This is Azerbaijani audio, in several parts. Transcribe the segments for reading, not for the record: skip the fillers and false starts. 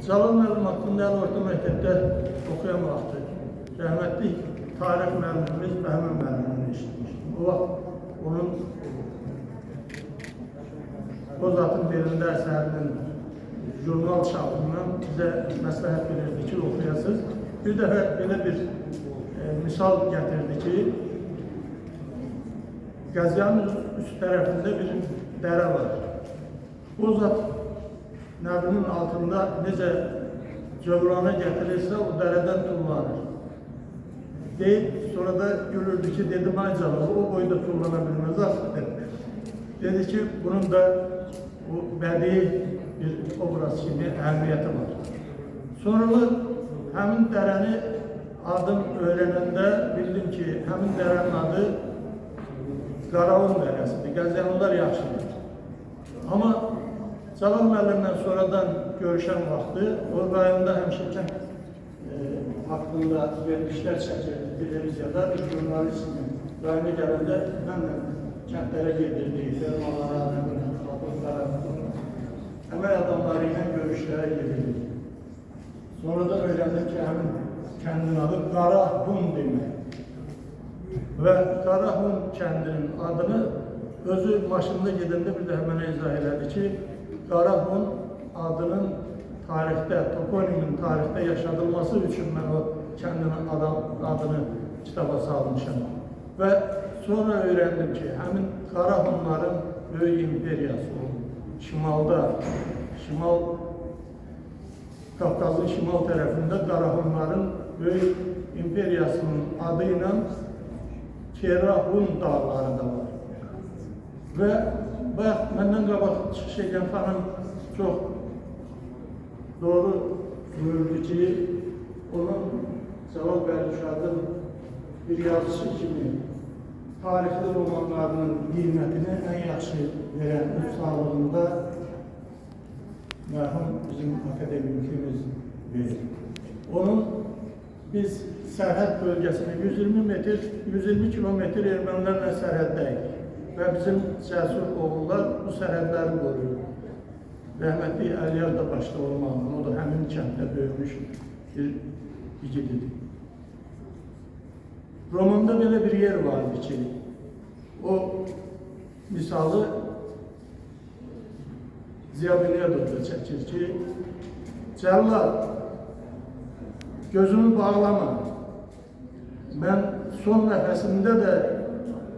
Cəlal müəllim haqqında orta məktəbdə oxuyan vaxtı rəhmətli tarix müəllimimiz Bəhmən müəllimini eşitmişdim. O vaxt onun o zatın belində əsərinin jurnal çapından bizə məsləhət verirdi ki, oxuyasınız. Bir dəfə belə bir misal gətirdi ki, Qəziyanın üst tərəfində bir dərə var. O zat Nəbrinin altında necə cövrana gətirirsə, o dərədən tullanır. Deyib, sonra da görürdü ki, dedim, ay canım, o boyda tullana bilməz aslında. Dedi ki, bunun da bu bədii bir obraz kimi əhəmiyyəti var. Sonra həmin dərəni adım öyrənəndə bildim ki, həmin dərənin adı Qaravun dərəsidir. Qəziyanlılar yaxşıdır. Amma Cəlal müəllimlə sonradan görüşən vaxtı o rayonda həmişə kənd haqqında verilişlər çəkirdi televiziyada. Bir jurnalist kimi rayona gələndə mənlə kəndlərə gedirdik, fermalara, əmək adamları ilə görüşlərə gedirdik. Sonra da öyrəndim ki, həmin kəndin adı Qarahun demək. Və Qarahun kəndinin adını özü maşında gedəndə bir də mənə izah elədi ki, Qarahun adının tarixdə, toponimin tarixdə yaşadılması üçün mən o kəndin adını kitaba salmışam. Və sonra öyrəndim ki, həmin Qarahunların böyük imperiyası oldu. Şimalda, Qafqazın şimal tərəfində Qarahunların böyük imperiyasının adı ilə Kerahun dağları da var. Və bayaq məndən qabaq çıxış edən xanım çox doğru buyurdu ki, onun Cəlal Bərgüşadın bir yazısı kimi tarixli romanlarının qiymətini ən yaxşı verən öz sağlığında mərhum bizim akademikimiz verir. Onun biz sərhəd bölgəsində 120 kilometr ermənilərlə sərhəddəyik və bizim cəsur oğullar bu sərhədləri qoruyur. Rəhmətli Əliyar da başda olmaqla, o da həmin kənddə böyümüş bir igididir. Romanda belə bir yer vardı ki, o misalı Ziya Bünyadov'da çəkir ki, Cəllad, gözümü bağlama, mən son nəfəsimdə də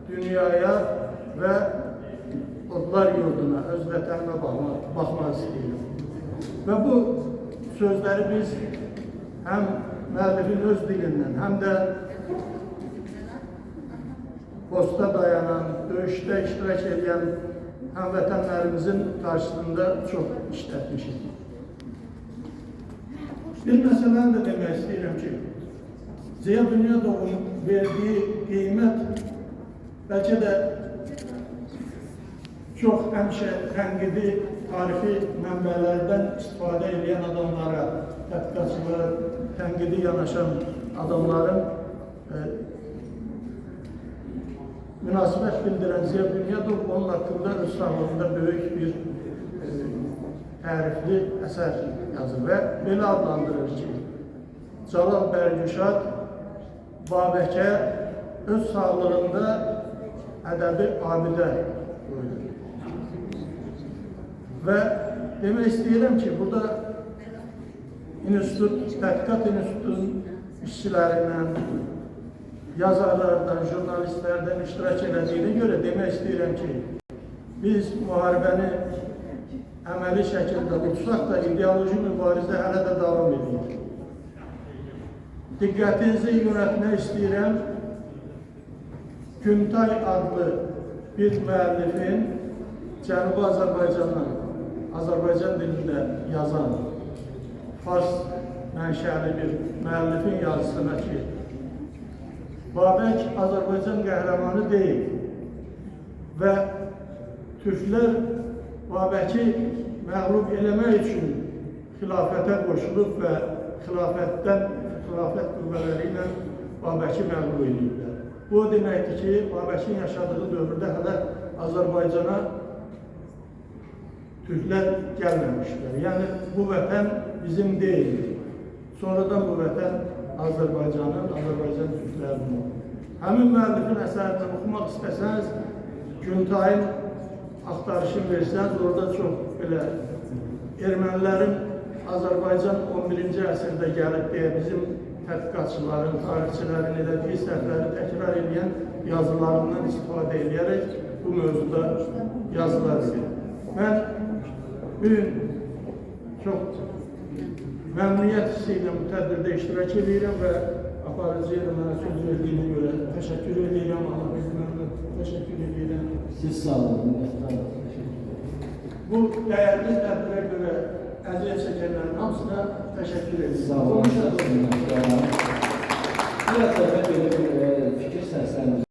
dünyaya və odlar yurduna, öz vətənimə baxmaq istəyirəm. Və bu sözləri biz həm müəllifin öz dilindən, həm də posta dayanan, döyüşdə iştirak edən həmvətənlərimizin qarşısında çox işlətmişik. Bir məsələni də demək istəyirəm ki, Ziya Bünyadov'un verdiyi qiymət bəlkə də çox həmişə tənqidi tarixi mənbələrdən istifadə edən adamlara, tədqiqatçılara, tənqidi yanaşan adamların münasibət bildirən Ziya Bünyadov onun haqqında öz sağlığında böyük bir tərifli əsər yazır və belə adlandırır ki, Cəlal Bərgüşad Babəkə öz sağlığında ədəbi abidə qoyur. Və demək istəyirəm ki, burada tədqiqat institutunun işçilərindən, yazarlardan, jurnalistlərdən iştirak edildiyine görə demək istəyirəm ki, biz müharibəni əməli şəkildə utsaq da ideoloji mübarizə hələ də davam edir. Diqqətinizi yönətmək istəyirəm, Güntay adlı bir müəllifin Cənubi Azərbaycandan, Azərbaycan dilində yazan, Fars mənşəli bir müəllifin yazısına ki, Babək Azərbaycan qəhrəmanı deyil və Türklər Babəki məğlub eləmək üçün xilafətə qoşulub və xilafət qüvvələri ilə Babəki məğlub ediblər. Bu o deməkdir ki, Babəkin yaşadığı dövrdə hələ Azərbaycana Türkler gelmemişler. Yani bu vatan bizim değil. Sonradan bu vatan Azərbaycanın, Azərbaycan Türklərinin oldu. Həmin müəllifin əsərini oxumaq istəsəniz, Güntayın axtarışını versəniz, orada çox belə ermənilərin Azərbaycan 11-ci əsrdə gəlib deyə bizim tədqiqatçıların, tarixçilərin elədiyi səhvləri təkrar edən yazılarından istifadə edərək bu mövzuda yazılar edir. Mən bugün çox məmnuniyyət hissi ilə bu tədbirdə iştirak edirəm və aparıcıya da mənə söz verdiyinə görə təşəkkür edirəm. Allah təşəkkür edirəm. Siz sağ olun, minnətdarım. Bu dəyərli tədbirə görə əziyyət çəkənlərin hamısına təşəkkür edirəm. Sağ olun, minnətdarım. Biraz da belə bir fikir səsləndir.